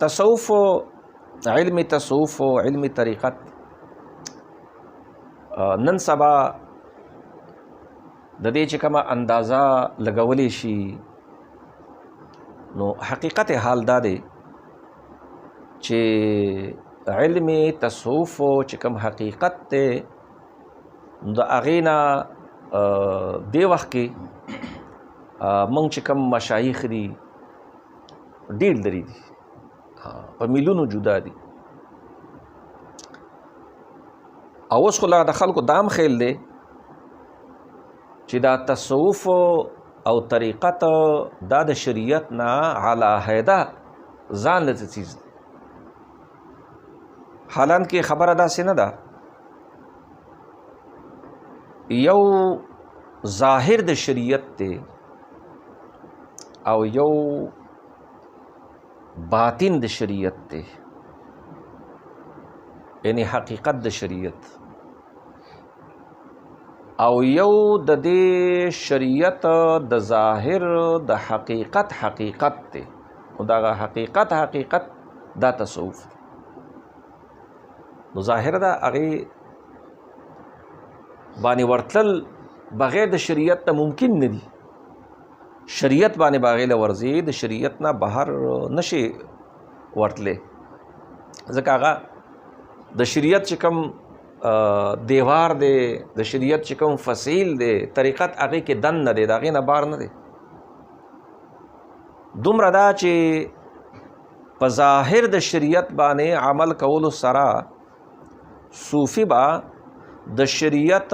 تصوف علم تصوف او علم طریقت نن سبا د دې چې کومه اندازه لګولې شي نو حقیقت حال دا دی چې علم تصوف چې کوم حقیقت ته د هغې نه دې وخت کې موږ چې کوم مشایخ دي ډېر لري دي په میلیونو جدا دي او اوس خو لا د خلکو دام خیل دی چې دا تصوف او طریقت دا د شریعت نه علاحده ځان له څیز دی حالانکه خبره داسې نه ده یو ظاهر د شریعت دی او یو باطن د شریعت دی یعنی حقیقت د شریعت او یو د دې شریعت د ظاهر د حقیقت دی او دا حقیقت دا تصوف نو ظاهر دا هغې باندې ورتلل بغیر د شریعت نه ممکن نه دي شریعت باندې باغې له ورځې د شریعت نه بهر نشي ورتلې ځکه هغه د شریعت چې کوم دیوار دی د شریعت چې کوم فصیل دی طریقت هغې کې دن نه دی د هغې نه بار نه دی دومره دا چې په ظاهر د شریعت باندې عمل کولو سره صوفي با د شریعت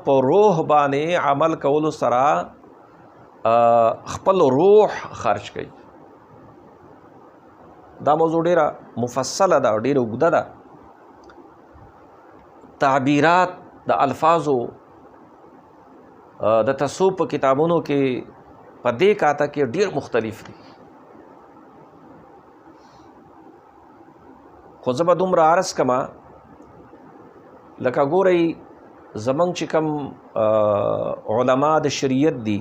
په روح باندې عمل کولو سره خپل روح خرج کوي دا موضوع ډیره مفصله ده او ډیره اوږده ده تعبیرات د الفاظو د تصوف په کتابونو کې په دې کاته کې ډیر مختلف دي خو زه به دومره عرض کما لکه ګورئ زمونږ چې کوم علما د شریعت دي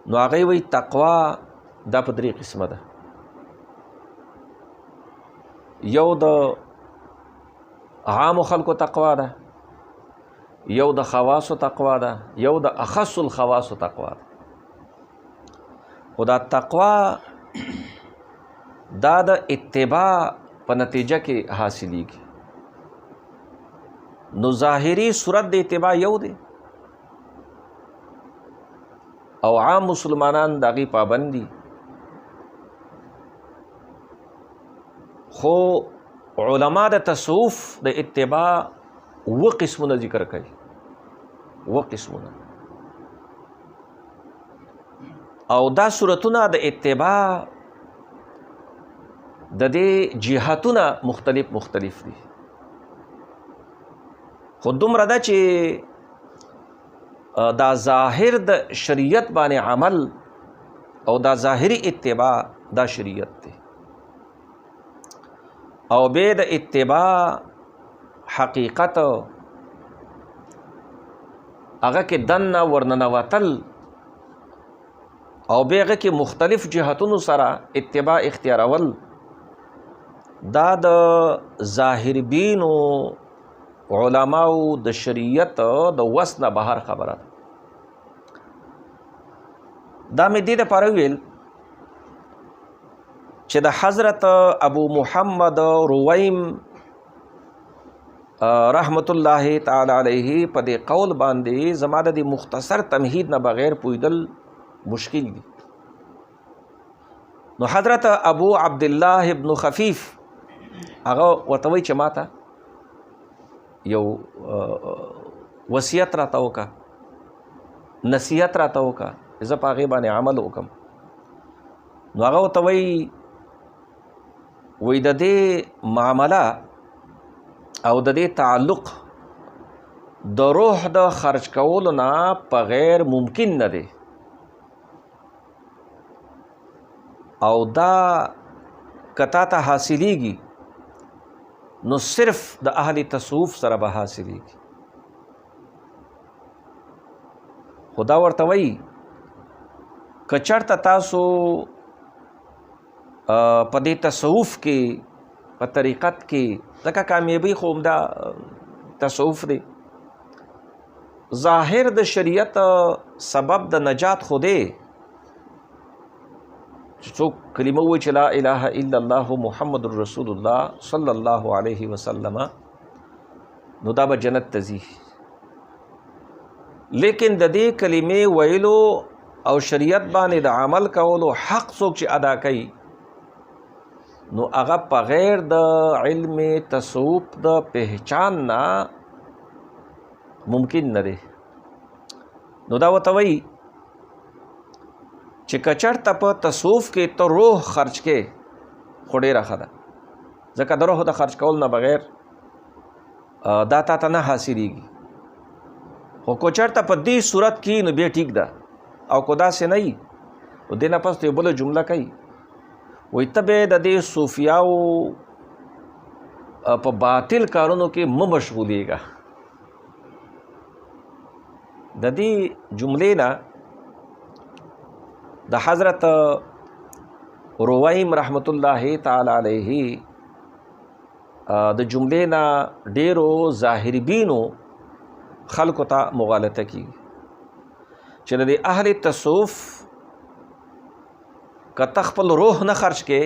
نو هغې وایي تقوا دا په درې قسمه ده یو د عامو خلکو تقوا ده یو د خواصو تقوا ده یو د اخص الخواصو تقوا ده خو دا تقوا دا د اتباع په نتیجه کې حاصلیږي نو ظاهري صورت د اتباع یو دی او عام مسلمانان د هغې پابند دي خو علما د تصوف د اتباع اوه قسمونه ذکر کوي اوه قسمونه او دا صورتونه د اتباع د دې جهتونه مختلف دي خو دومره ده چې دا ظاهر د شریعت باندې عمل او دا ظاهری اتباع دا شریعت دی او بے د اتباع حقیقت هغه کې دننه ورننوتل او بیا هغه کې مختلف جهتونو سره اتباع اختیارول دا د ظاهر بینو علماو د شریعت د وس نه بهر خبره ده دا مې دې دپاره وویل چې د حضرت ابو محمد رویم رحمت الله تعالی علیه په دې قول باندې زما د دې مختصر تمهید نه بغیر پوهیدل مشکل دي نو حضرت ابو عبدالله ابن خفیف هغه ورته وایي چې ماته یو وصیت راته وکړه نصیحت راته وکړه زه په هغې باندې عمل وکړم نو هغه ورته وایي د دې معامله او د دې تعلق د روح د خرج کولو نه په غیر ممکن نه دی او دا کتا ته حاصلیږي نو صرف د اهل تصوف سره به حاصلیږي خدا ورته وایي که چېرته تاسو په دې تصوف کې په طریقت کې ځکه کامیابی خو همدا تصوف دی. ظاهر د شریعت سبب د نجات خو دی چې څوک کلمه ووایي چې لا اله الا الله محمد رسول الله صلی الله علیه وسلم نو دا به جنت ته ځي. لیکن د دې کلمې ویلو او شریعت باندې د عمل کولو حق څوک چې ادا کوي نو هغه په غیر د علم تصوف د پہچان نه ممکن نه دی. نو دا ورته وایي چې کچرته په تصوف کې ته روح خرج کې خو ډېره ښه ده، ځکه د روح د خرج کول نه بغیر دا تا ته نه حاصلېږي. خو که چېرته په دې صورت کې نو بیا ټیک ده، او که داسې نه وي نو دې نه پس ته یو بله جمله کوي، وایي ته بیا د دې صوفیاو په باطل کارونو کې مه مشغولېږه. د دې جملې نه د حضرت رویم رحمت الله تعالی علیه د جملې نه ډېرو ظاهربینو خلکو ته مغالطه کیږي چې د اهل تصوف که ته خپل روح نه خرج کې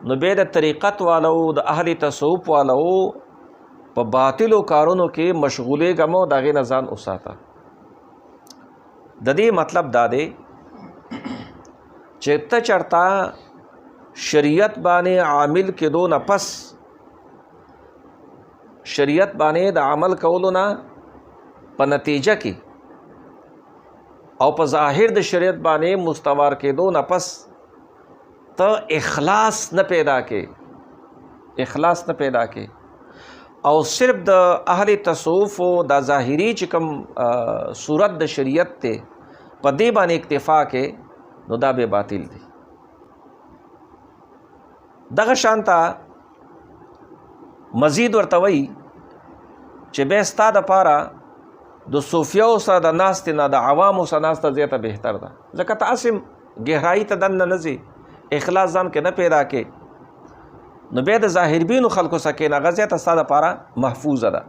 نو بیا د طریقت والو د اهل تصوف والو په باطلو کارونو کې مشغولېږه مو د هغې نه ځان وساته. د دې مطلب دا دی چې ته چېرته شریعت باندې عامل کېدو نه پس شریعت باندې د عمل کولو نه په نتیجه کې او په ظاهر د شریعت باندې مستوار کېدو نه پس ته اخلاص نه پیدا کې او صرف د اهل تصوف او د ظاهري چې کوم صورت د شریعت ته په دې باندې اکتفا کې نو دا به باطل دی. دغه شانته مزید ورته وایي چې بیا ستا دپاره د صوفیاو سره د ناستې نه د عوامو سره ناسته زیاته بهتر ده، ځکه ته هسې ګهرایي ته دننه نه ځې، اخلاص ځان کې نه پیدا کې، نو بیا د ظاهربینو خلکو سره کښېنه، هغه زیاته ستا دپاره محفوظه ده.